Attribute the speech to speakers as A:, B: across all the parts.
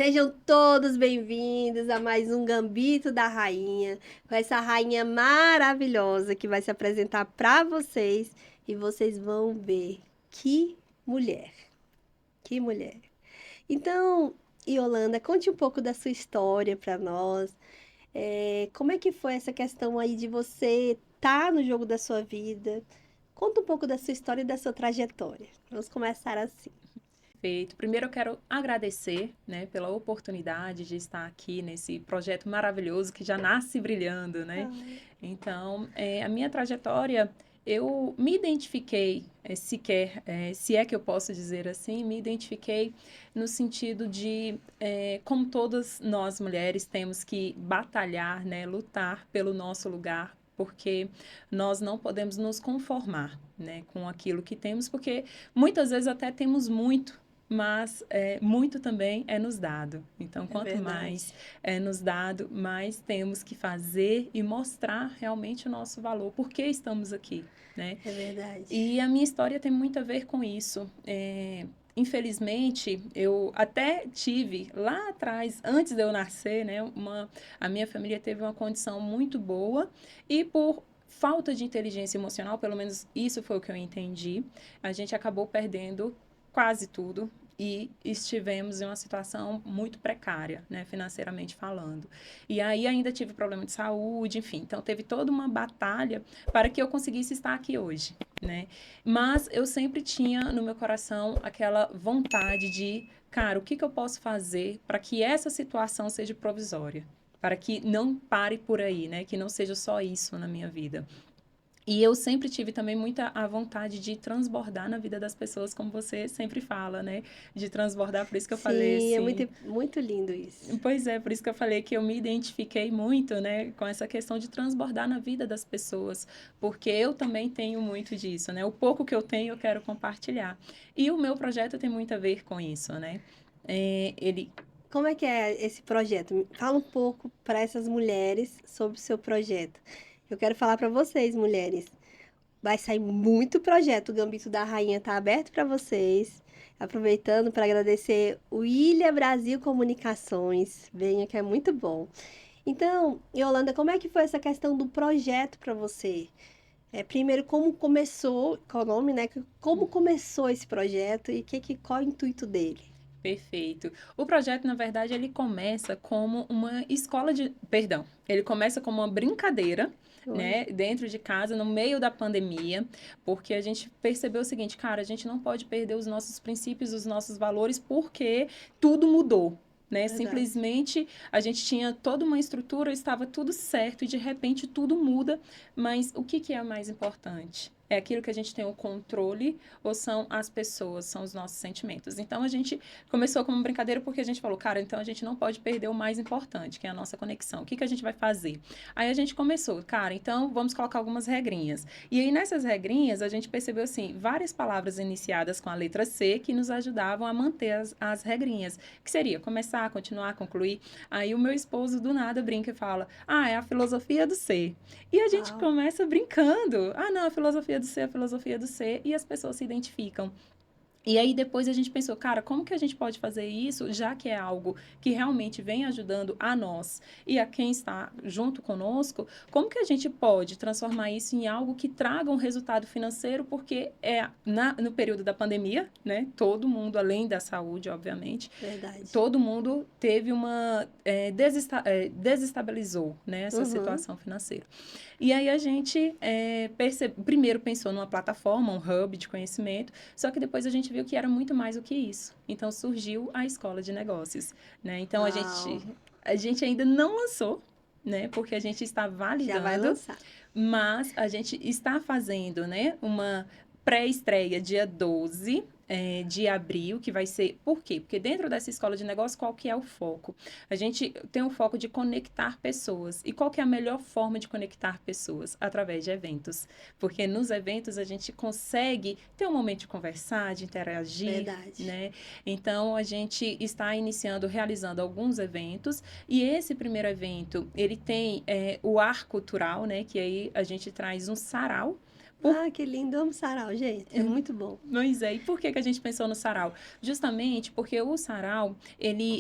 A: Sejam todos bem-vindos a mais um Gambito da Rainha, com essa rainha maravilhosa que vai se apresentar para vocês e vocês vão ver que mulher, que mulher. Então, Yolanda, conte um pouco da sua história para nós. Como é que foi essa questão aí de você estar no jogo da sua vida? Conta um pouco da sua história e da sua trajetória. Vamos começar assim.
B: Perfeito. Primeiro eu quero agradecer, né, pela oportunidade de estar aqui nesse projeto maravilhoso que já nasce brilhando, né?
A: Ai,
B: Então, a minha trajetória, eu me identifiquei, se é que eu posso dizer assim, me identifiquei no sentido de, como todas nós mulheres temos que batalhar, né, lutar pelo nosso lugar, porque nós não podemos nos conformar, né, com aquilo que temos, porque muitas vezes até temos muito, mas muito também é nos dado. Então,
A: é
B: quanto
A: verdade.
B: mais é nos dado, mais temos que fazer e mostrar realmente o nosso valor, por que estamos aqui, né?
A: É verdade.
B: E a minha história tem muito a ver com isso. Infelizmente, eu até tive lá atrás, antes de eu nascer, né, a minha família teve uma condição muito boa e por falta de inteligência emocional, pelo menos isso foi o que eu entendi, a gente acabou perdendo quase tudo e estivemos em uma situação muito precária, né, financeiramente falando. E aí ainda tive problema de saúde, enfim, então teve toda uma batalha para que eu conseguisse estar aqui hoje, né? Mas eu sempre tinha no meu coração aquela vontade de, cara, o que que eu posso fazer para que essa situação seja provisória? Para que não pare por aí, né? Que não seja só isso na minha vida. E eu sempre tive também muita a vontade de transbordar na vida das pessoas, como você sempre fala, né? De transbordar, por isso que eu falei
A: Sim, é
B: assim.
A: muito lindo isso.
B: Pois é, por isso que eu falei que eu me identifiquei muito, né, com essa questão de transbordar na vida das pessoas, porque eu também tenho muito disso, né? O pouco que eu tenho, eu quero compartilhar. E o meu projeto tem muito a ver com isso, né? Ele
A: Como é que é esse projeto? Fala um pouco para essas mulheres sobre o seu projeto. Eu quero falar para vocês, mulheres. Vai sair muito projeto. O Gambito da Rainha está aberto para vocês. Aproveitando para agradecer o Ilha Brasil Comunicações. Venha que é muito bom. Então, Yolanda, como é que foi essa questão do projeto para você? Primeiro, como começou, qual o nome, né? Como começou esse projeto e qual é o intuito dele?
B: Perfeito. O projeto, na verdade, ele começa como uma escola de. Perdão, ele começa como uma brincadeira,
A: Olha,
B: né, dentro de casa, no meio da pandemia, porque a gente percebeu o seguinte, cara, a gente não pode perder os nossos princípios, os nossos valores, porque tudo mudou. Né?
A: verdade.
B: Simplesmente a gente tinha toda uma estrutura, estava tudo certo e de repente tudo muda. Mas o que, que é mais importante? É aquilo que a gente tem o controle ou são as pessoas, são os nossos sentimentos? Então a gente começou como brincadeira porque a gente falou, cara, então a gente não pode perder o mais importante, que é a nossa conexão. O que, que a gente vai fazer? Aí a gente começou, cara, então vamos colocar algumas regrinhas. E aí nessas regrinhas a gente percebeu assim, várias palavras iniciadas com a letra C que nos ajudavam a manter as regrinhas, que seria começar, continuar, concluir. Aí o meu esposo do nada brinca e fala, ah, é a filosofia do ser. E a gente
A: Uau.
B: começa brincando. Ah, não, a filosofia do ser, a filosofia do ser, e as pessoas se identificam. E aí depois a gente pensou, cara, como que a gente pode fazer isso, já que é algo que realmente vem ajudando a nós e a quem está junto conosco, como que a gente pode transformar isso em algo que traga um resultado financeiro, porque no período da pandemia, né, todo mundo, além da saúde, obviamente,
A: Verdade.
B: todo mundo teve desestabilizou, né, essa
A: Uhum.
B: situação financeira. E aí a gente primeiro pensou numa plataforma, um hub de conhecimento, só que depois a gente viu que era muito mais do que isso. Então surgiu a escola de negócios, né? Então
A: Uau.
B: a gente ainda não lançou, né? Porque a gente está
A: Já vai
B: validando,
A: lançar.
B: mas a gente está fazendo, né, uma pré-estreia dia 12 de abril, que vai ser... Por quê? Porque dentro dessa escola de negócio, qual que é o foco? A gente tem o foco de conectar pessoas. E qual que é a melhor forma de conectar pessoas? Através de eventos. Porque nos eventos a gente consegue ter um momento de conversar, de interagir,
A: Verdade.
B: né? Então, a gente está iniciando, realizando alguns eventos, e esse primeiro evento, ele tem o ar cultural, né? Que aí a gente traz um sarau
A: Ah, que lindo, amo sarau, gente. É muito bom.
B: Pois é, e por que que a gente pensou no sarau? Justamente porque o sarau,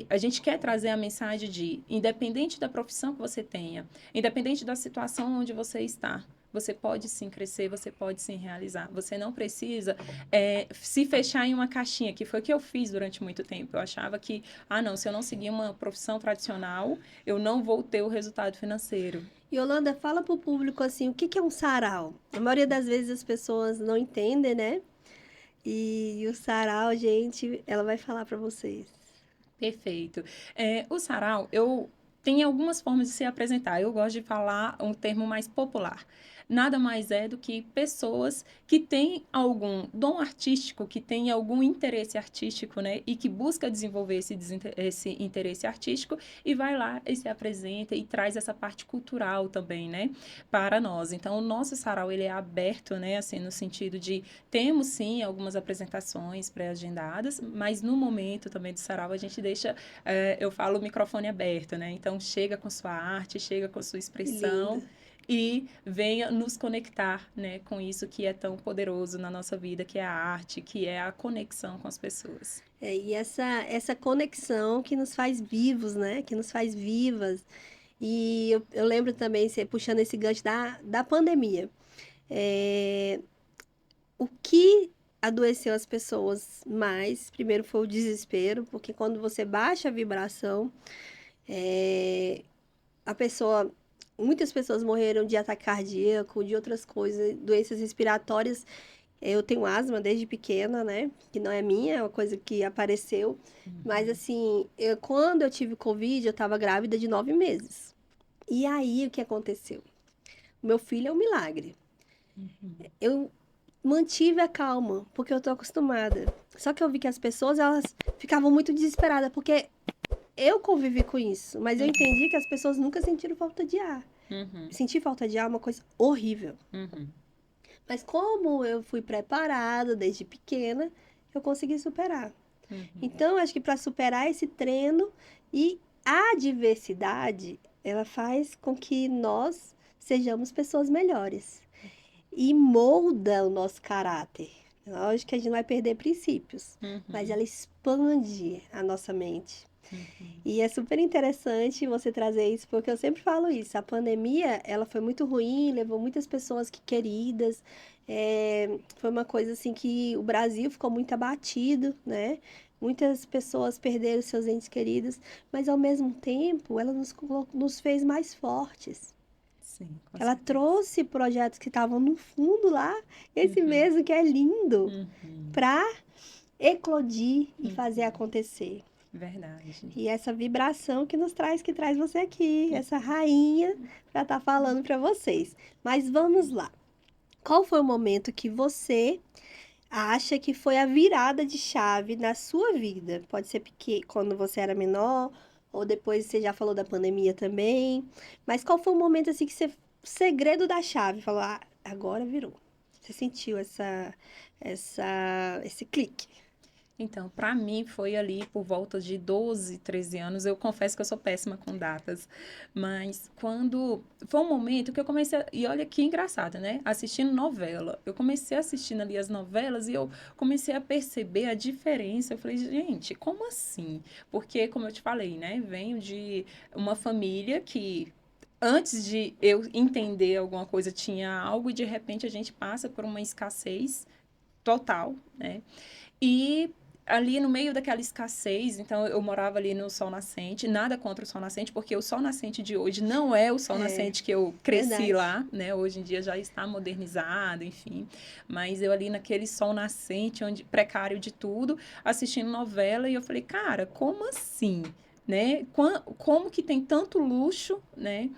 B: a gente quer trazer a mensagem de, independente da profissão que você tenha, independente da situação onde você está, você pode sim crescer, você pode sim realizar. Você não precisa se fechar em uma caixinha, que foi o que eu fiz durante muito tempo. Eu achava que, não, se eu não seguir uma profissão tradicional, eu não vou ter o resultado financeiro.
A: Yolanda, fala pro público assim, o que que é um sarau? A maioria das vezes as pessoas não entendem, né? E o sarau, gente, ela vai falar para vocês.
B: Perfeito. O sarau, eu tem algumas formas de se apresentar. Eu gosto de falar um termo mais popular. Nada mais é do que pessoas que têm algum dom artístico, que têm algum interesse artístico, né? E que busca desenvolver esse interesse artístico e vai lá e se apresenta e traz essa parte cultural também, né? Para nós. Então, o nosso sarau, ele é aberto, né? Assim, no sentido de temos sim algumas apresentações pré-agendadas, mas no momento também do sarau a gente deixa, eu falo, o microfone aberto, né? Então chega com sua arte, chega com sua
A: Que
B: expressão
A: linda.
B: e venha nos conectar, né, com isso que é tão poderoso na nossa vida, que é a arte, que é a conexão com as pessoas.
A: E essa conexão que nos faz vivos, né? Que nos faz vivas. E eu lembro também, você puxando esse gancho da pandemia. É, o que adoeceu as pessoas mais, primeiro foi o desespero, porque quando você baixa a vibração, é, a pessoa, muitas pessoas morreram de ataque cardíaco, de outras coisas, doenças respiratórias. Eu tenho asma desde pequena, né? Que não é minha, é uma coisa que apareceu. Mas
B: Uhum,
A: assim, quando eu tive Covid, eu estava grávida de 9 meses. E aí, o que aconteceu? Meu filho é um milagre.
B: uhum,
A: Eu mantive a calma, porque eu tô acostumada. Só que eu vi que as pessoas, elas ficavam muito desesperadas, porque eu convivi com isso, mas eu entendi que as pessoas nunca sentiram falta de ar.
B: uhum,
A: Sentir falta de ar é uma coisa horrível.
B: uhum,
A: Mas como eu fui preparada desde pequena, eu consegui superar.
B: uhum.
A: Então, acho que para superar esse treino e a diversidade, ela faz com que nós sejamos pessoas melhores e molda o nosso caráter. Lógico que a gente não vai perder princípios, mas
B: Uhum,
A: ela expande a nossa mente.
B: uhum,
A: E é super interessante você trazer isso, porque eu sempre falo isso. A pandemia, ela foi muito ruim, levou muitas pessoas que queridas. Foi uma coisa assim que o Brasil ficou muito abatido, né? Muitas pessoas perderam seus entes queridos, mas ao mesmo tempo, ela nos fez mais fortes.
B: sim, com
A: Ela
B: certeza.
A: trouxe projetos que estavam no fundo lá, esse
B: Uhum,
A: mesmo que é lindo,
B: uhum,
A: para eclodir e fazer
B: uhum.
A: acontecer.
B: Verdade.
A: E essa vibração que traz você aqui, essa rainha, para estar falando para vocês. Mas vamos lá. Qual foi o momento que você acha que foi a virada de chave na sua vida? Pode ser porque quando você era menor, ou depois você já falou da pandemia também. Mas qual foi o momento assim que você, segredo da chave, falou, ah, agora virou. Você sentiu esse clique?
B: Então, para mim foi ali por volta de 12, 13 anos. Eu confesso que eu sou péssima com datas, mas quando foi um momento que eu comecei e olha que engraçado, né? Assistindo novela. Eu comecei assistindo ali as novelas e eu comecei a perceber a diferença. Eu falei, gente, como assim? Porque como eu te falei, né, venho de uma família que antes de eu entender alguma coisa tinha algo e de repente a gente passa por uma escassez total, né? E ali no meio daquela escassez, então eu morava ali no Sol Nascente, nada contra o Sol Nascente, porque o Sol Nascente de hoje não é o Sol
A: É,
B: Nascente que eu cresci
A: verdade.
B: lá, né? Hoje em dia já está modernizado, enfim. Mas eu ali naquele Sol Nascente, onde precário de tudo, assistindo novela, e eu falei, cara, como assim? Né? Como que tem tanto luxo, né?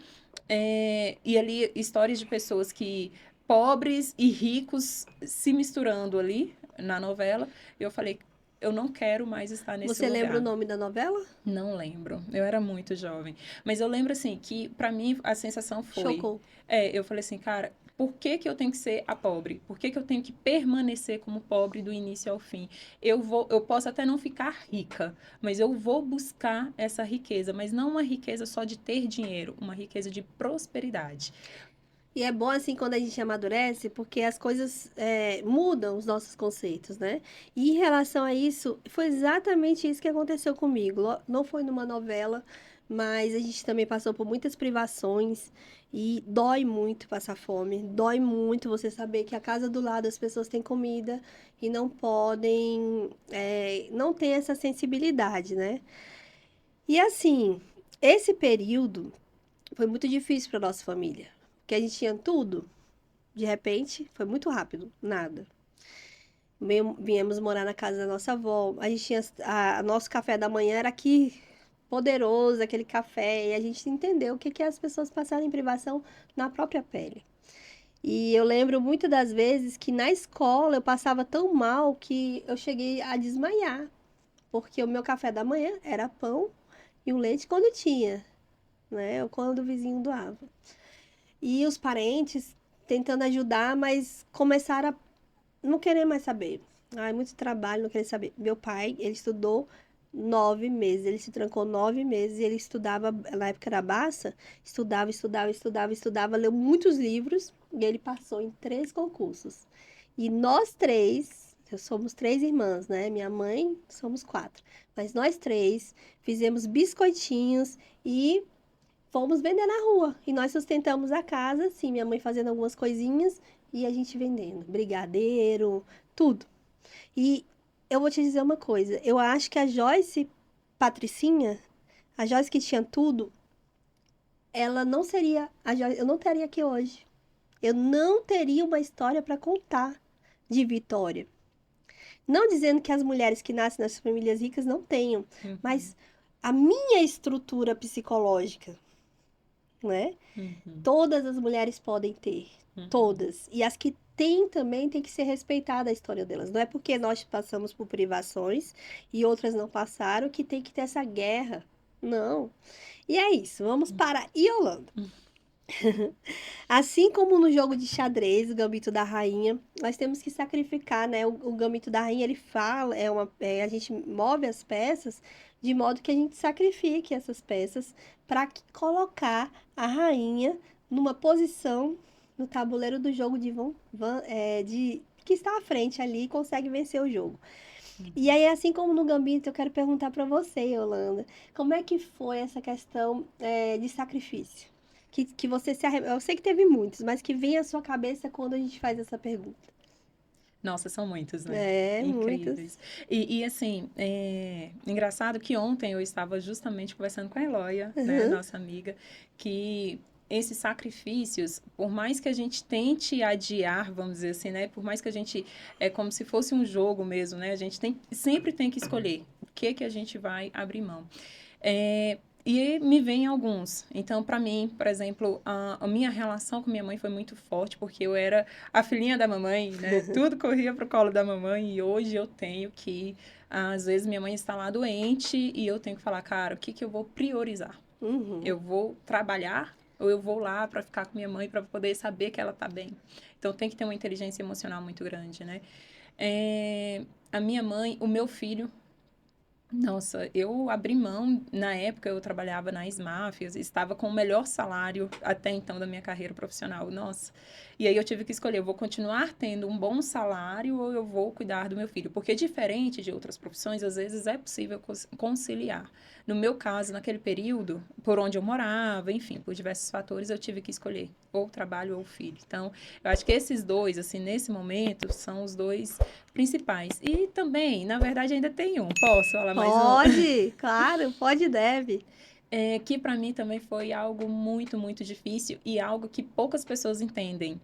B: E ali histórias de pessoas que pobres e ricos se misturando ali na novela. Eu falei, eu não quero mais estar nesse
A: Você lembra o
B: lugar.
A: nome da novela?
B: Não lembro. Eu era muito jovem. Mas eu lembro assim que para mim a sensação foi,
A: Chocou.
B: eu falei assim, cara, por que que eu tenho que ser a pobre? Por que que eu tenho que permanecer como pobre do início ao fim? Eu posso até não ficar rica, mas eu vou buscar essa riqueza, mas não uma riqueza só de ter dinheiro, uma riqueza de prosperidade.
A: E é bom assim quando a gente amadurece, porque as coisas mudam os nossos conceitos, né? E em relação a isso, foi exatamente isso que aconteceu comigo. Não foi numa novela, mas a gente também passou por muitas privações e dói muito passar fome. Dói muito você saber que a casa do lado as pessoas têm comida e não podem, não tem essa sensibilidade, né? E assim, esse período foi muito difícil para nossa família, porque a gente tinha tudo. De repente, foi muito rápido, nada. Viemos morar na casa da nossa avó. A gente tinha nosso café da manhã era aqui poderoso, aquele café, e a gente entendeu o que que é as pessoas passaram em privação na própria pele. E eu lembro muito das vezes que na escola eu passava tão mal que eu cheguei a desmaiar, porque o meu café da manhã era pão e um leite quando tinha, né? Ou quando o vizinho doava. E os parentes tentando ajudar, mas começaram a não querer mais saber. Ai, muito trabalho, não querer saber. Meu pai, ele estudou 9 meses, ele se trancou 9 meses e ele estudava, na época era Barça, estudava, leu muitos livros e ele passou em 3 concursos. E nós três, somos 3 irmãs, né? Minha mãe, somos 4. Mas nós três fizemos biscoitinhos e fomos vender na rua. E nós sustentamos a casa, assim, minha mãe fazendo algumas coisinhas e a gente vendendo. Brigadeiro, tudo. E eu vou te dizer uma coisa. Eu acho que a Joyce Patricinha, a Joyce que tinha tudo, ela não seria a Joyce, eu não estaria aqui hoje. Eu não teria uma história para contar de Vitória. Não dizendo que as mulheres que nascem nas famílias ricas não tenham,
B: Uhum,
A: mas a minha estrutura psicológica, né?
B: uhum,
A: Todas as mulheres podem ter,
B: uhum.
A: todas. E as que têm também tem que ser respeitada a história delas. Não é porque nós passamos por privações e outras não passaram que tem que ter essa guerra. Não. E é isso, vamos para Iolanda. Assim como no jogo de xadrez, o Gambito da Rainha, nós temos que sacrificar, né? O Gambito da Rainha, ele fala, a gente move as peças de modo que a gente sacrifique essas peças para colocar a rainha numa posição no tabuleiro do jogo de que está à frente ali e consegue vencer o jogo. E aí, assim como no Gambito, eu quero perguntar para você, Yolanda, como é que foi essa questão, de sacrifício? Que você eu sei que teve muitos, mas que vem à sua cabeça quando a gente faz essa pergunta.
B: Nossa, são muitos, né?
A: É, muitos.
B: Incríveis. E assim, engraçado que ontem eu estava justamente conversando com a Eloia, né,
A: Uhum,
B: nossa amiga, que esses sacrifícios, por mais que a gente tente adiar, vamos dizer assim, né? Por mais que a gente, é como se fosse um jogo mesmo, né? A gente sempre tem que escolher o que que a gente vai abrir mão. E me vêm alguns. Então, para mim, por exemplo, a minha relação com minha mãe foi muito forte, porque eu era a filhinha da mamãe, né? Tudo corria pro colo da mamãe, e hoje eu tenho que, às vezes, minha mãe está lá doente e eu tenho que falar, cara, o que que eu vou priorizar?
A: uhum,
B: Eu vou trabalhar ou eu vou lá para ficar com minha mãe para poder saber que ela está bem? Então, tem que ter uma inteligência emocional muito grande, né? A minha mãe, o meu filho, nossa, eu abri mão, na época eu trabalhava na Máfias, estava com o melhor salário até então da minha carreira profissional, nossa. E aí eu tive que escolher, eu vou continuar tendo um bom salário ou eu vou cuidar do meu filho? Porque diferente de outras profissões, às vezes é possível conciliar. No meu caso, naquele período, por onde eu morava, enfim, por diversos fatores, eu tive que escolher ou trabalho ou filho. Então, eu acho que esses dois, assim, nesse momento, são os dois principais. E também, na verdade, ainda tem um. Posso falar mais um?
A: pode, claro, pode e deve.
B: Que para mim também foi algo muito, muito difícil e algo que poucas pessoas entendem,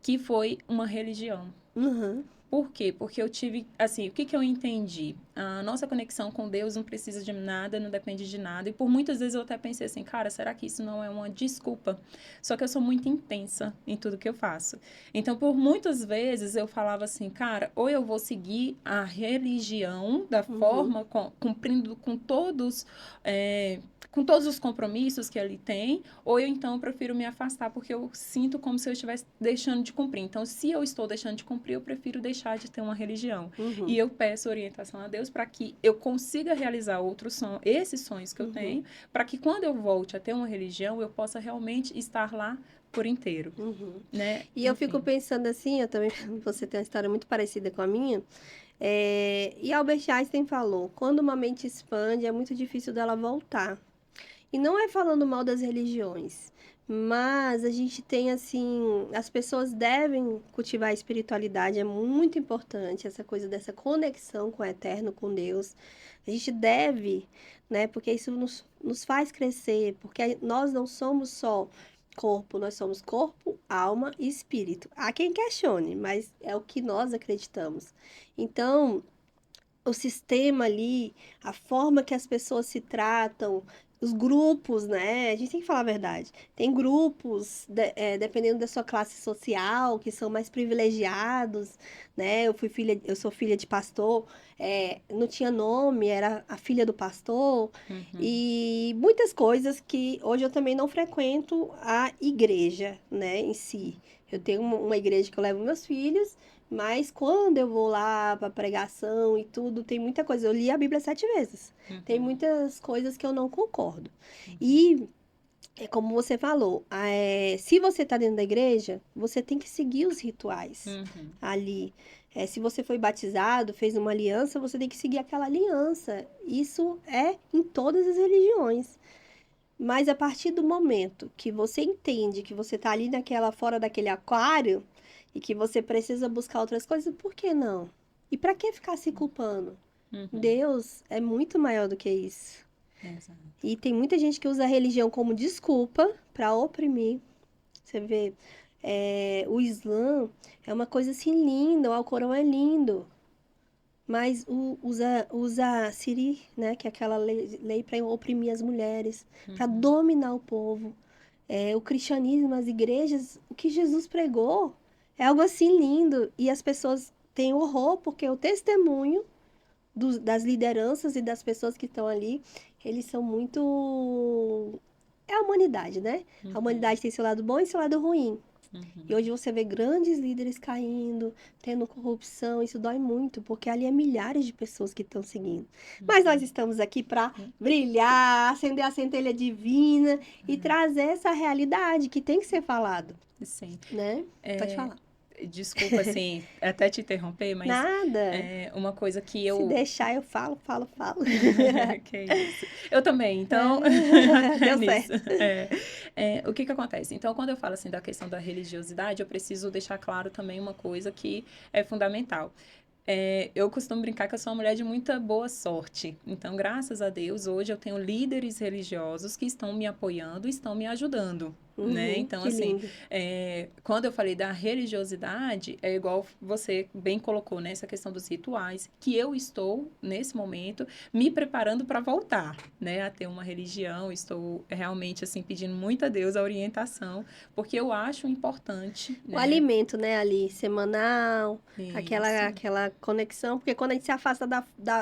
B: que foi uma religião.
A: Uhum,
B: Por quê? Porque eu tive, assim, o que que eu entendi? A nossa conexão com Deus não precisa de nada, não depende de nada. E por muitas vezes eu até pensei assim, cara, será que isso não é uma desculpa? Só que eu sou muito intensa em tudo que eu faço. Então, por muitas vezes eu falava assim, cara, ou eu vou seguir a religião da
A: uhum,
B: forma, cumprindo com todos os compromissos que ele tem, ou eu então prefiro me afastar porque eu sinto como se eu estivesse deixando de cumprir. Então, se eu estou deixando de cumprir, eu prefiro deixar de ter uma religião.
A: uhum,
B: E eu peço orientação a Deus para que eu consiga realizar esses sonhos que eu
A: uhum,
B: tenho, para que quando eu volte a ter uma religião, eu possa realmente estar lá por inteiro,
A: Uhum.
B: né?
A: E eu fico
B: Enfim.
A: pensando assim, eu também, você tem uma história muito parecida com a minha. E Albert Einstein falou, quando uma mente expande, é muito difícil dela voltar. E não é falando mal das religiões, mas a gente tem assim, as pessoas devem cultivar a espiritualidade, é muito importante essa coisa dessa conexão com o eterno, com Deus. A gente deve, né? Porque isso nos faz crescer, porque nós não somos só corpo, nós somos corpo, alma e espírito. Há quem questione, mas é o que nós acreditamos. Então, o sistema ali, a forma que as pessoas se tratam, os grupos, né? A gente tem que falar a verdade. Tem grupos, dependendo da sua classe social, que são mais privilegiados, né? Eu sou filha de pastor, não tinha nome, era a filha do pastor,
B: Uhum.
A: e muitas coisas que hoje eu também não frequento a igreja, né, em si. Eu tenho uma igreja que eu levo meus filhos, mas quando eu vou lá para pregação e tudo, tem muita coisa. Eu li a Bíblia 7 vezes. Tem
B: Uhum.
A: muitas coisas que eu não concordo.
B: Uhum.
A: E é como você falou, se você está dentro da igreja, você tem que seguir os rituais
B: Uhum.
A: ali. Se você foi batizado, fez uma aliança, você tem que seguir aquela aliança. Isso é em todas as religiões. Mas a partir do momento que você entende que você está ali fora daquele aquário e que você precisa buscar outras coisas, por que não? E para que ficar se culpando?
B: Uhum.
A: Deus é muito maior do que isso.
B: Exato.
A: E tem muita gente que usa a religião como desculpa para oprimir. Você vê, o Islã é uma coisa assim linda, o Alcorão é lindo. Mas usa Siri, né, que é aquela lei para oprimir as mulheres, para
B: Uhum.
A: dominar o povo. O cristianismo, as igrejas, o que Jesus pregou é algo assim lindo. E as pessoas têm horror, porque o testemunho das lideranças e das pessoas que estão ali, eles são muito. É a humanidade, né? A
B: Uhum.
A: humanidade tem seu lado bom e seu lado ruim. E
B: Uhum.
A: hoje você vê grandes líderes caindo, tendo corrupção, isso dói muito, porque ali é milhares de pessoas que estão seguindo. Mas nós
B: Uhum.
A: estamos aqui para
B: Uhum.
A: brilhar, acender a centelha divina e
B: Uhum.
A: trazer essa realidade que tem que ser falado,
B: Sim.
A: né? Pode
B: É,
A: falar.
B: desculpa, assim, até te interromper, mas
A: Nada.
B: uma coisa que
A: Se
B: eu.
A: deixar, eu falo, falo, falo.
B: Que isso. Eu também, então, é
A: Deu
B: nisso.
A: certo.
B: O que que acontece? Então, quando eu falo assim da questão da religiosidade, eu preciso deixar claro também uma coisa que é fundamental. Eu costumo brincar que eu sou uma mulher de muita boa sorte. Então, graças a Deus, hoje eu tenho líderes religiosos que estão me apoiando, estão me ajudando, né? Então,
A: Que
B: assim,
A: lindo.
B: quando eu falei da religiosidade, é igual você bem colocou, né? Essa questão dos rituais, que eu estou, nesse momento, me preparando para voltar, né? A ter uma religião. Estou realmente, assim, pedindo muito a Deus a orientação, porque eu acho importante,
A: O
B: né?
A: alimento, né, ali, semanal,
B: Isso.
A: aquela conexão, porque quando a gente se afasta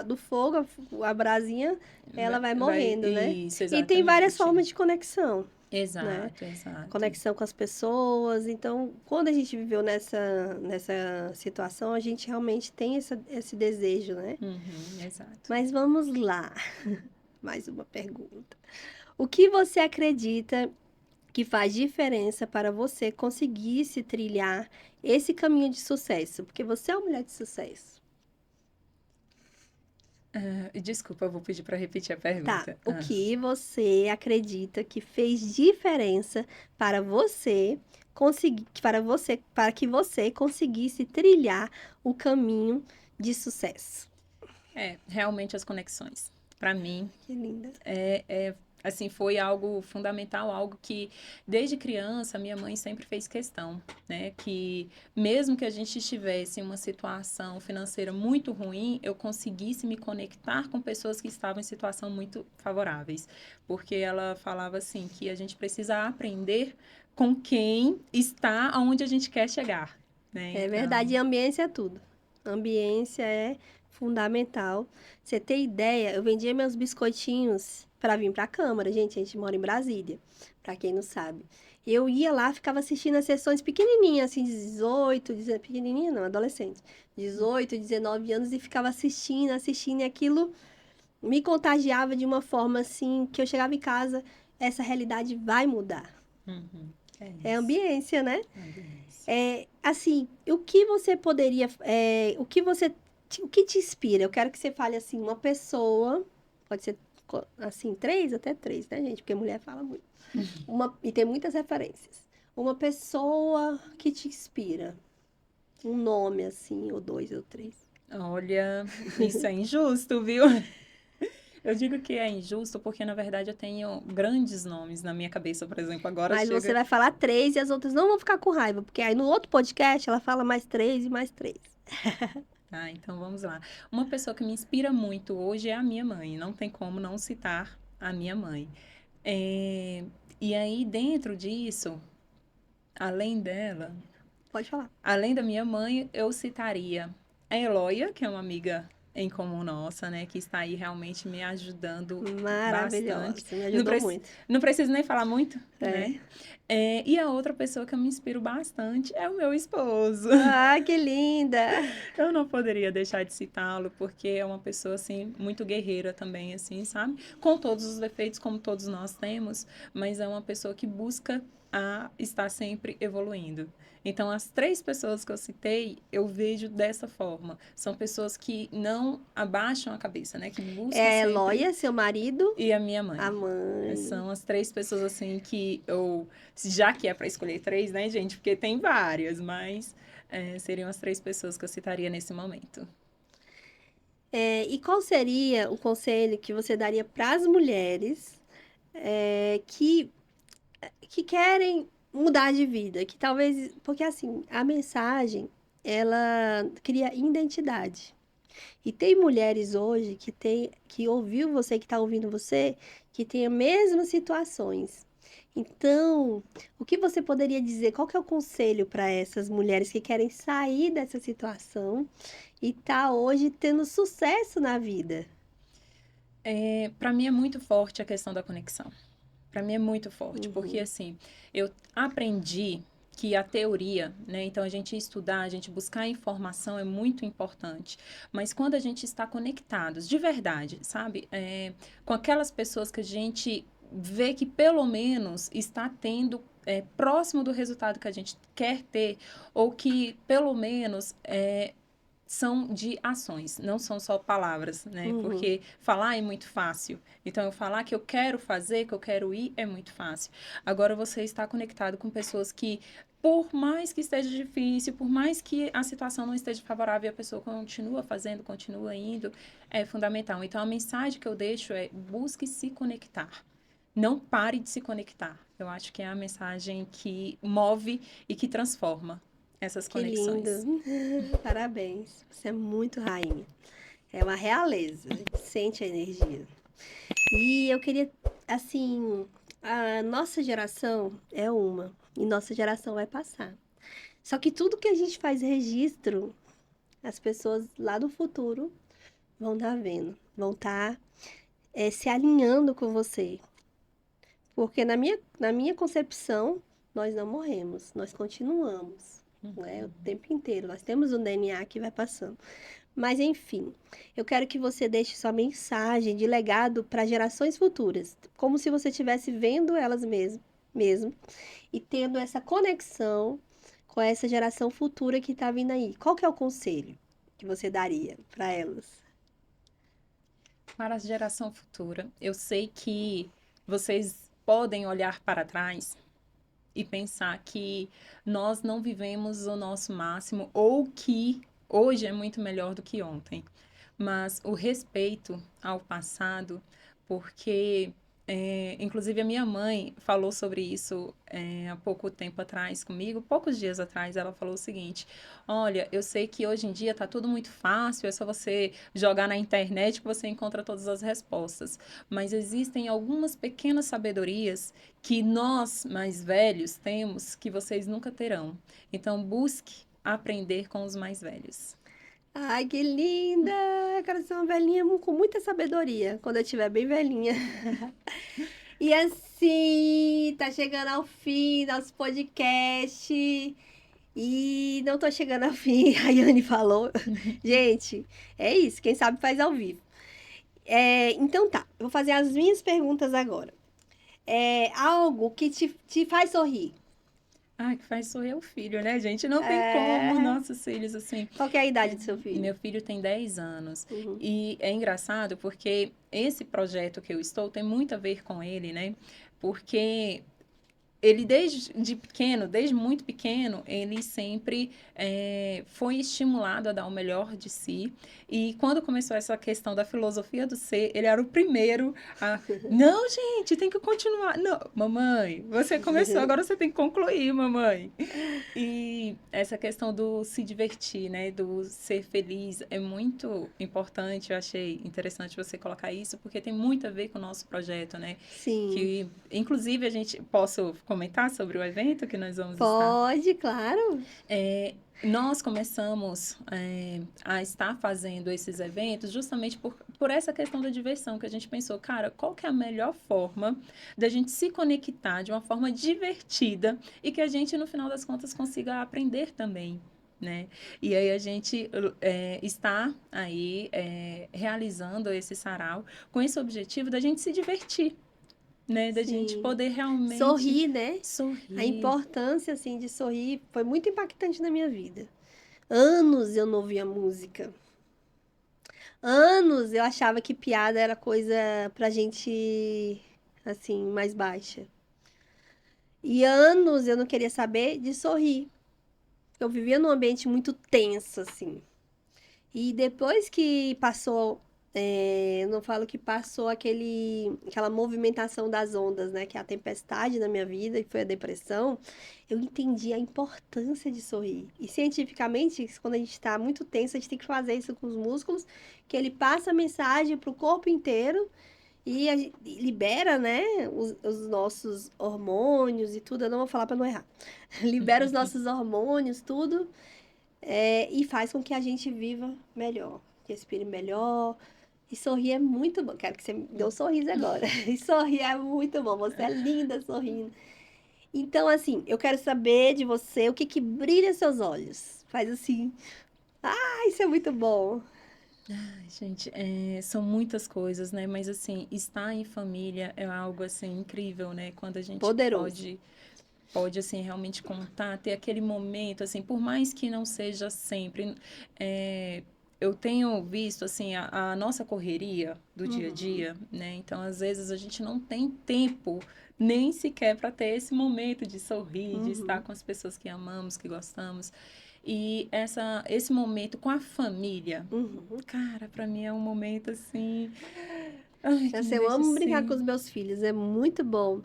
A: do fogo, a brasinha, ela vai
B: Vai,
A: morrendo, né?
B: isso,
A: E tem várias
B: exatamente.
A: formas de conexão, né?
B: Exato, exato.
A: Conexão com as pessoas. Então, quando a gente viveu nessa situação, a gente realmente tem esse desejo, né?
B: Uhum, exato.
A: Mas vamos lá. Mais uma pergunta. O que você acredita que faz diferença para você conseguir se trilhar esse caminho de sucesso? Porque você é uma mulher de sucesso.
B: Desculpa, eu vou pedir para repetir a
A: Tá.
B: pergunta.
A: O que você acredita que fez diferença para você para que você conseguisse trilhar o caminho de sucesso?
B: Realmente as conexões. Para mim,
A: Que linda.
B: assim, foi algo fundamental, algo que desde criança minha mãe sempre fez questão, né? Que mesmo que a gente estivesse em uma situação financeira muito ruim, eu conseguisse me conectar com pessoas que estavam em situação muito favoráveis, porque ela falava assim que a gente precisa aprender com quem está onde a gente quer chegar, né?
A: É
B: Então,
A: verdade, e ambiência é tudo. Ambiência é fundamental. Você ter ideia, eu vendia meus biscoitinhos para vir para a Câmara. Gente, a gente mora em Brasília, para quem não sabe. Eu ia lá, ficava assistindo as sessões pequenininhas, assim, de 18, pequenininha não, adolescente, 18, 19 anos, e ficava assistindo, e aquilo me contagiava de uma forma assim, que eu chegava em casa, essa realidade vai mudar.
B: uhum. É
A: É
B: isso.
A: ambiência, né?
B: Ambiência.
A: Assim, o que você poderia, o que te inspira? Eu quero que você fale assim, uma pessoa, pode ser assim, até três, né, gente? Porque mulher fala muito. E tem muitas referências. Uma pessoa que te inspira. Um nome, assim, ou dois, ou três.
B: Olha, isso é injusto, viu? Eu digo que é injusto porque, na verdade, eu tenho grandes nomes na minha cabeça, por exemplo. Agora
A: Mas você
B: chega.
A: vai falar três e as outras não vão ficar com raiva, porque aí no outro podcast ela fala mais três e mais três.
B: Ah, então vamos lá. Uma pessoa que me inspira muito hoje é a minha mãe. Não tem como não citar a minha mãe. É, E aí, dentro disso, além dela,
A: Pode falar.
B: além da minha mãe, eu citaria a Eloia, que é uma amiga em comum nossa, né, que está aí realmente me ajudando bastante.
A: Maravilhosa, me
B: Não,
A: ajudou muito.
B: não preciso nem falar muito, né?
A: É.
B: E a outra pessoa que eu me inspiro bastante é o meu esposo.
A: Ah, que linda!
B: Eu não poderia deixar de citá-lo, porque é uma pessoa, assim, muito guerreira também, assim, sabe? Com todos os defeitos, como todos nós temos, mas é uma pessoa que busca a estar sempre evoluindo. Então, as três pessoas que eu citei, eu vejo dessa forma. São pessoas que não abaixam a cabeça, né? Que
A: É
B: buscam
A: a
B: sempre.
A: Eloia, seu marido,
B: E a minha
A: a
B: mãe.
A: mãe.
B: São as três pessoas, assim, que eu... Já que é para escolher três, né, gente? Porque tem várias, mas seriam as três pessoas que eu citaria nesse momento.
A: E qual seria o conselho que você daria para as mulheres que querem mudar de vida? Que talvez. Porque assim, a mensagem ela cria identidade. E tem mulheres hoje que ouviu você, que está ouvindo você, que tem as mesmas situações. Então, o que você poderia dizer? Qual que é o conselho para essas mulheres que querem sair dessa situação e tá hoje tendo sucesso na vida?
B: Para mim é muito forte a questão da conexão. Para mim é muito forte, porque
A: Uhum.
B: assim, eu aprendi que a teoria, né? Então a gente estudar, a gente buscar informação é muito importante. Mas quando a gente está conectados, de verdade, sabe? Com aquelas pessoas que a gente vê que pelo menos está tendo próximo do resultado que a gente quer ter, ou que pelo menos são de ações, não são só palavras, né?
A: Uhum.
B: Porque falar é muito fácil. Então, eu falar que eu quero fazer, que eu quero ir, é muito fácil. Agora, você está conectado com pessoas que, por mais que esteja difícil, por mais que a situação não esteja favorável e a pessoa continua fazendo, continua indo, é fundamental. Então, a mensagem que eu deixo é: busque se conectar. Não pare de se conectar. Eu acho que é a mensagem que move e que transforma essas
A: Que lindo.
B: conexões.
A: Parabéns. Você é muito rainha. É uma realeza. A gente sente a energia. E eu queria, assim, a nossa geração é uma, e nossa geração vai passar. Só que tudo que a gente faz registro, as pessoas lá do futuro vão estar vendo, vão estar se alinhando com você. Porque na minha concepção, nós não morremos, nós continuamos, né, o tempo inteiro. Nós temos um DNA que vai passando. Mas enfim, eu quero que você deixe sua mensagem de legado para gerações futuras, como se você estivesse vendo elas mesmo e tendo essa conexão com essa geração futura que está vindo aí. Qual que é o conselho que você daria para elas?
B: Para a geração futura, eu sei que vocês podem olhar para trás e pensar que nós não vivemos o nosso máximo ou que hoje é muito melhor do que ontem. Mas o respeito ao passado, porque, inclusive, a minha mãe falou sobre isso há pouco tempo atrás comigo, poucos dias atrás, ela falou o seguinte: Olha, eu sei que hoje em dia tá tudo muito fácil, é só você jogar na internet que você encontra todas as respostas. Mas existem algumas pequenas sabedorias que nós, mais velhos, temos que vocês nunca terão. Então, busque aprender com os mais velhos.
A: Ai, que linda! Eu quero ser uma velhinha com muita sabedoria, quando eu estiver bem velhinha. E assim, tá chegando ao fim nosso podcast. E não tô chegando ao fim, a Yane falou. Gente, é isso, quem sabe faz ao vivo. Então tá, eu vou fazer as minhas perguntas agora. É algo que te faz sorrir.
B: Ah, que faz sorrir o filho, né, gente? Não tem como
A: É.
B: nossos filhos, assim.
A: Qual que é a idade do seu filho?
B: Meu filho tem 10 anos.
A: Uhum.
B: E é engraçado porque esse projeto que eu estou tem muito a ver com ele, né? Porque ele desde muito pequeno, ele sempre foi estimulado a dar o melhor de si. E quando começou essa questão da filosofia do ser, ele era o primeiro a, não, gente, tem que continuar. Não, mamãe, você começou, agora você tem que concluir, mamãe. E essa questão do se divertir, né, do ser feliz, é muito importante. Eu achei interessante você colocar isso, porque tem muito a ver com o nosso projeto, né?
A: Sim.
B: Que, inclusive, a gente posso comentar sobre o evento que nós vamos estar.
A: Pode, claro.
B: Nós começamos a estar fazendo esses eventos justamente por essa questão da diversão, que a gente pensou, cara, qual que é a melhor forma da gente se conectar de uma forma divertida e que a gente, no final das contas, consiga aprender também, né? E aí a gente está aí realizando esse sarau com esse objetivo da gente se divertir, né? Da gente
A: Sim.
B: poder realmente
A: Sorrir, né? A
B: sorrir.
A: importância, assim, de sorrir foi muito impactante na minha vida. Anos eu não ouvia música. Anos eu achava que piada era coisa pra gente, assim, mais baixa. E anos eu não queria saber de sorrir. Eu vivia num ambiente muito tenso, assim. E depois que passou, eu não falo que passou aquela movimentação das ondas, né? Que é a tempestade na minha vida, que foi a depressão, eu entendi a importância de sorrir. E cientificamente, quando a gente está muito tenso, a gente tem que fazer isso com os músculos, que ele passa a mensagem para o corpo inteiro e e libera, né, os nossos hormônios e tudo. Eu não vou falar para não errar. Libera os nossos hormônios, tudo. E faz com que a gente viva melhor, respire melhor. E sorrir é muito bom. Quero que você me dê um sorriso agora. E sorrir é muito bom. Você é linda sorrindo. Então, assim, eu quero saber de você o que que brilha seus olhos. Faz assim. Ah, isso é muito bom.
B: Ai, gente, são muitas coisas, né? Mas assim, estar em família é algo assim incrível, né? Quando a gente
A: Poderoso.
B: pode assim realmente contar, ter aquele momento, assim, por mais que não seja sempre, é, eu tenho visto assim a nossa correria do dia a
A: Uhum,
B: dia, né? Então, às vezes a gente não tem tempo nem sequer para ter esse momento de sorrir, de estar
A: uhum.
B: com as pessoas que amamos, que gostamos. E esse momento com a família,
A: Uhum.
B: cara, pra mim é um momento assim, ai, que me
A: Nossa, eu
B: deixa
A: amo brincar com
B: assim.
A: os meus filhos, é muito bom.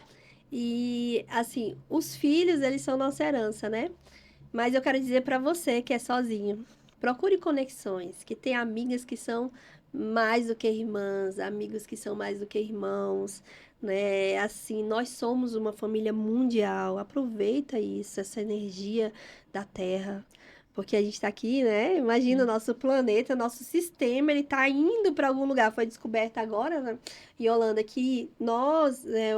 A: E, assim, os filhos, eles são nossa herança, né? Mas eu quero dizer para você que é sozinho, procure conexões, que tem amigas que são mais do que irmãs, amigos que são mais do que irmãos, né? Assim, nós somos uma família mundial. Aproveita isso, essa energia da Terra. Porque a gente está aqui, né? Imagina o nosso planeta, nosso sistema, ele está indo para algum lugar. Foi descoberto agora, né, Yolanda, que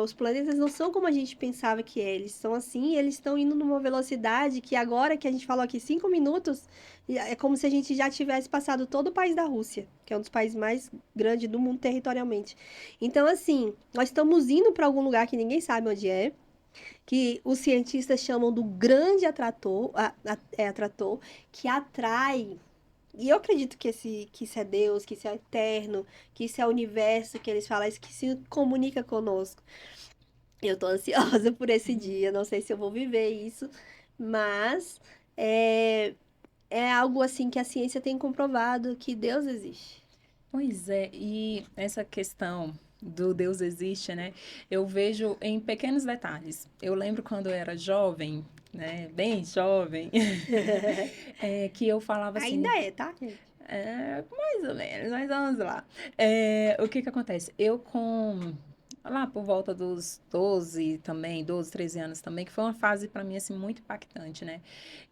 A: os planetas não são como a gente pensava que é. Eles são assim, eles estão indo numa velocidade que agora que a gente falou aqui 5 minutos, é como se a gente já tivesse passado todo o país da Rússia, que é um dos países mais grandes do mundo territorialmente. Então, assim, nós estamos indo para algum lugar que ninguém sabe onde é, que os cientistas chamam do grande atrator, atrator, que atrai. E eu acredito que isso é Deus, que isso é eterno, que isso é o universo, que eles falam isso, que se comunica conosco. Eu tô ansiosa por esse dia, não sei se eu vou viver isso, mas é, é algo assim que a ciência tem comprovado que Deus existe.
B: Pois é, e essa questão do Deus existe, né? Eu vejo em pequenos detalhes. Eu lembro quando eu era jovem, né? Bem jovem, que eu falava
A: Ainda
B: assim,
A: é, tá, gente?
B: mais ou menos, mas vamos lá. O que que acontece? Eu com lá por volta dos 12 também, 12, 13 anos também, que foi uma fase para mim assim muito impactante, né?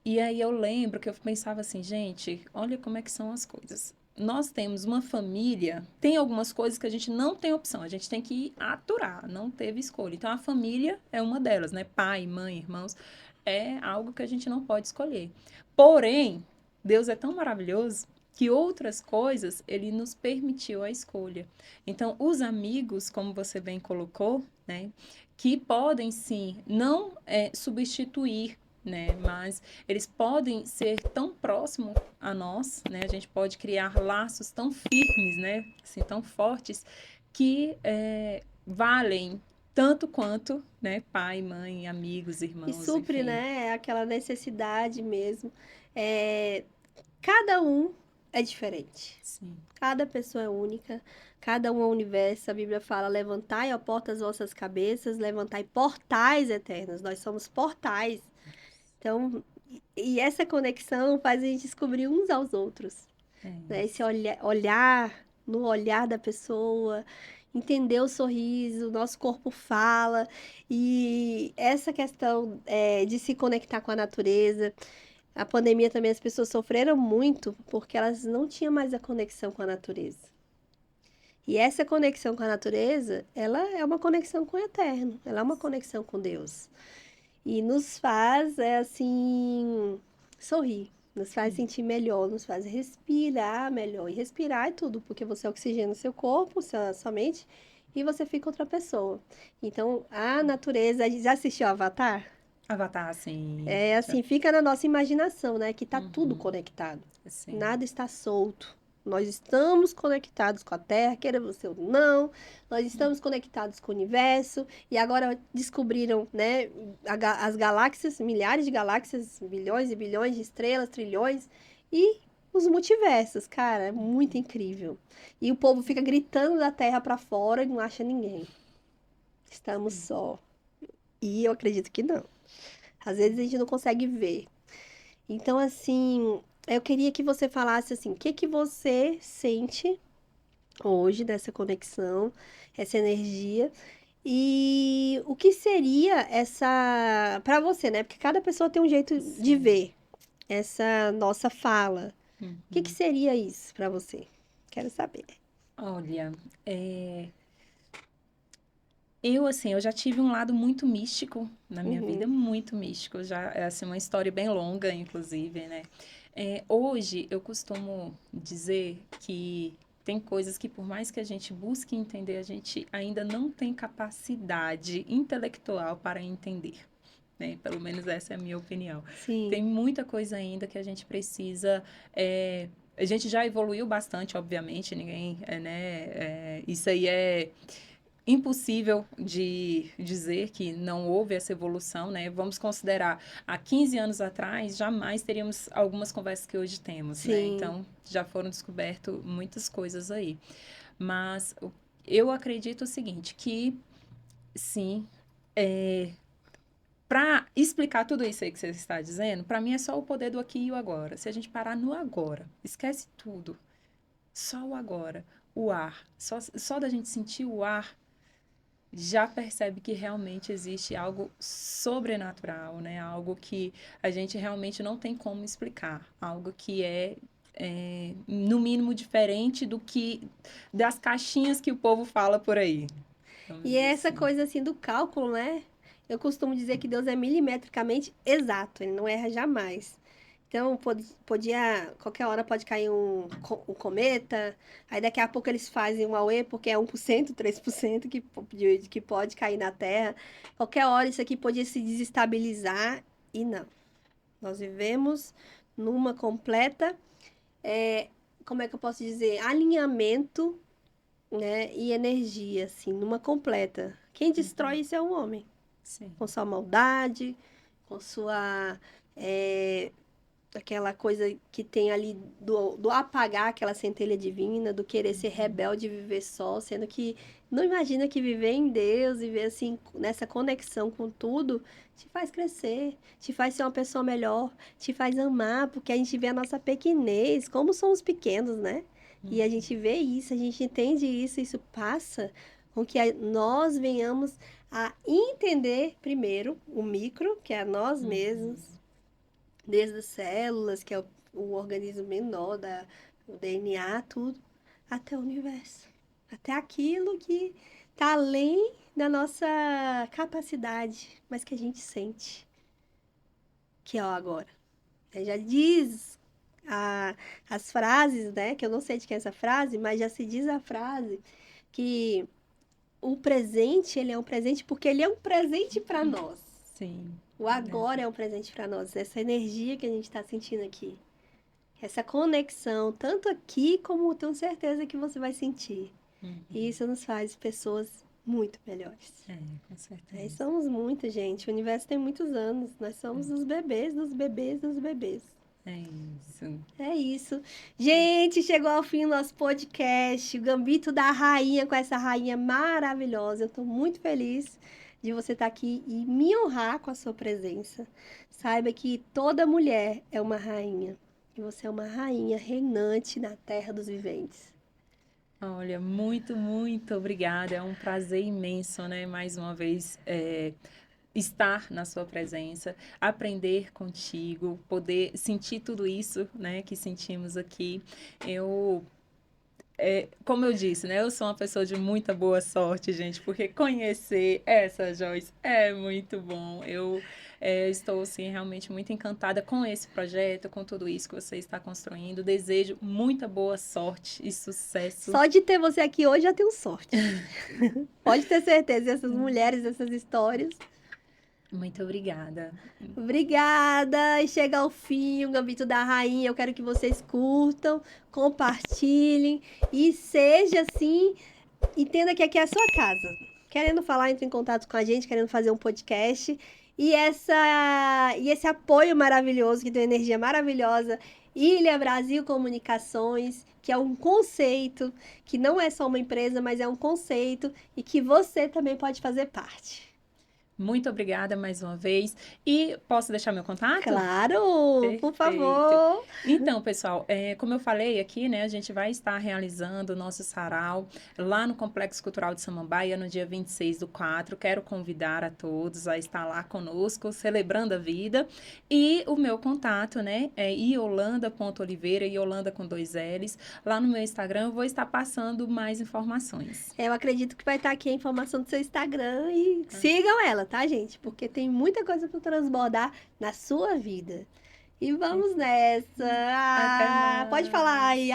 B: E aí eu lembro que eu pensava assim, gente, olha como é que são as coisas. Nós temos uma família, tem algumas coisas que a gente não tem opção, a gente tem que aturar, não teve escolha. Então a família é uma delas, né? Pai, mãe, irmãos, é algo que a gente não pode escolher. Porém, Deus é tão maravilhoso que outras coisas ele nos permitiu a escolha. Então, os amigos, como você bem colocou, né, que podem sim não substituir né? Mas eles podem ser tão próximos a nós, né? A gente pode criar laços tão firmes, né? Assim, tão fortes, que valem tanto quanto, né? Pai, mãe, amigos,
A: E
B: irmãos,
A: supre,
B: enfim.
A: né? Aquela necessidade mesmo. É, cada um é diferente.
B: Sim,
A: Cada pessoa é única, cada um é um universo. A Bíblia fala: levantai, ó portas, as vossas cabeças, levantai portais eternos. Nós somos portais. Então, e essa conexão faz a gente descobrir uns aos outros,
B: é
A: né? Esse
B: isso.
A: olhar, no olhar da pessoa, entender o sorriso, o nosso corpo fala. E essa questão de se conectar com a natureza. A pandemia também as pessoas sofreram muito porque elas não tinham mais a conexão com a natureza. E essa conexão com a natureza, ela é uma conexão com o eterno, ela é uma conexão com Deus. E nos faz, assim, sorrir, nos faz
B: Sim,
A: sentir melhor, nos faz respirar melhor. E respirar é tudo, porque você oxigena seu corpo, sua mente, e você fica outra pessoa. Então, a natureza, já assistiu Avatar?
B: Avatar, assim,
A: É
B: já.
A: assim, fica na nossa imaginação, né? Que tá tudo
B: Uhum,
A: conectado.
B: sim.
A: Nada está solto. Nós estamos conectados com a Terra, queira você ou não. Nós estamos conectados com o universo. E agora descobriram, né, as galáxias, milhares de galáxias, bilhões e bilhões de estrelas, trilhões. E os multiversos, cara, é muito incrível. E o povo fica gritando da Terra para fora e não acha ninguém. Estamos
B: Sim.
A: só. E eu acredito que não. Às vezes a gente não consegue ver. Então, assim, eu queria que você falasse assim, o que que você sente hoje dessa conexão, essa energia e o que seria essa para você, né? Porque cada pessoa tem um jeito de
B: Sim.
A: ver essa nossa fala. O que que
B: Uhum.
A: seria isso para você? Quero saber.
B: Olha, assim, eu já tive um lado muito místico na minha vida,
A: Uhum,
B: muito místico. Já é assim, uma história bem longa, inclusive, né? Hoje eu costumo dizer que tem coisas que, por mais que a gente busque entender, a gente ainda não tem capacidade intelectual para entender, né? Pelo menos essa é a minha opinião.
A: sim.
B: Tem muita coisa ainda que a gente precisa. A gente já evoluiu bastante, obviamente, ninguém, isso aí é impossível de dizer que não houve essa evolução, né? Vamos considerar, há 15 anos atrás, jamais teríamos algumas conversas que hoje temos, né?
A: Sim.
B: Então, já foram descobertas muitas coisas aí. Mas eu acredito o seguinte, que sim, para explicar tudo isso aí que você está dizendo, para mim é só o poder do aqui e o agora. Se a gente parar no agora, esquece tudo, só o agora, o ar, só da gente sentir o ar, já percebe que realmente existe algo sobrenatural, né? Algo que a gente realmente não tem como explicar, algo que no mínimo diferente do que das caixinhas que o povo fala por aí, vamos
A: E
B: dizer
A: é essa
B: assim.
A: coisa assim do cálculo, né? Eu costumo dizer que Deus é milimetricamente exato, ele não erra jamais. Então, podia, qualquer hora pode cair um cometa, aí daqui a pouco eles fazem um auê, porque é 1%, 3% que pode cair na Terra. Qualquer hora isso aqui podia se desestabilizar, e não. Nós vivemos numa completa, é, como é que eu posso dizer, alinhamento, né, e energia, assim, numa completa. Quem destrói isso é o homem,
B: Sim.
A: com sua maldade, com sua, é, aquela coisa que tem ali do apagar aquela centelha divina, do querer ser rebelde e viver só, sendo que não imagina que viver em Deus, viver assim, nessa conexão com tudo, te faz crescer, te faz ser uma pessoa melhor, te faz amar, porque a gente vê a nossa pequenez, como somos pequenos, né? E a gente vê isso, a gente entende isso, isso passa com que nós venhamos a entender primeiro o micro, que é nós mesmos,
B: Uhum.
A: desde as células, que é o organismo menor, o DNA, tudo, até o universo. Até aquilo que está além da nossa capacidade, mas que a gente sente, que é o agora. Aí já diz a, as frases, né? Que eu não sei de quem é essa frase, mas já se diz a frase que o presente, ele é um presente porque ele é um presente para nós.
B: Sim.
A: O agora é um presente para nós. Essa energia que a gente está sentindo aqui. Essa conexão, tanto aqui como tenho certeza que você vai sentir. E isso nos faz pessoas muito melhores.
B: Com
A: Nós
B: certeza.
A: somos muito, gente. O universo tem muitos anos. Nós somos os bebês dos bebês dos bebês.
B: É isso.
A: É isso. Gente, chegou ao fim o nosso podcast. O Gambito da Rainha, com essa rainha maravilhosa. Eu estou muito feliz de você estar aqui e me honrar com a sua presença. Saiba que toda mulher é uma rainha. E você é uma rainha reinante na terra dos viventes.
B: Olha, muito, muito obrigada. É um prazer imenso, né? Mais uma vez, estar na sua presença, aprender contigo, poder sentir tudo isso, né? Que sentimos aqui. Como eu disse, né? Eu sou uma pessoa de muita boa sorte, gente, porque conhecer essa Joyce é muito bom. Eu estou, assim, realmente muito encantada com esse projeto, com tudo isso que você está construindo. Desejo muita boa sorte e sucesso.
A: Só de ter você aqui hoje já tenho sorte. Pode ter certeza, essas mulheres, essas histórias.
B: Muito obrigada.
A: Obrigada! E chega ao fim o Gambito da Rainha. Eu quero que vocês curtam, compartilhem e seja assim, entenda que aqui é a sua casa. Querendo falar, entre em contato com a gente, querendo fazer um podcast. E esse apoio maravilhoso, que tem uma energia maravilhosa, Ilha Brasil Comunicações, que é um conceito, que não é só uma empresa, mas é um conceito e que você também pode fazer parte.
B: Muito obrigada mais uma vez. E posso deixar meu contato?
A: Claro,
B: Perfeito.
A: por favor.
B: Então, pessoal, como eu falei aqui, né, a gente vai estar realizando o nosso sarau lá no Complexo Cultural de Samambaia no dia 26/4. Quero convidar a todos a estar lá conosco, celebrando a vida. E o meu contato, né, é iolanda.oliveira, Iolanda com 2 L's. Lá no meu Instagram eu vou estar passando mais informações.
A: Eu acredito que vai estar aqui a informação do seu Instagram e sigam ela, tá, gente? Porque tem muita coisa para transbordar na sua vida. E vamos nessa.
B: Até mais.
A: Pode falar aí.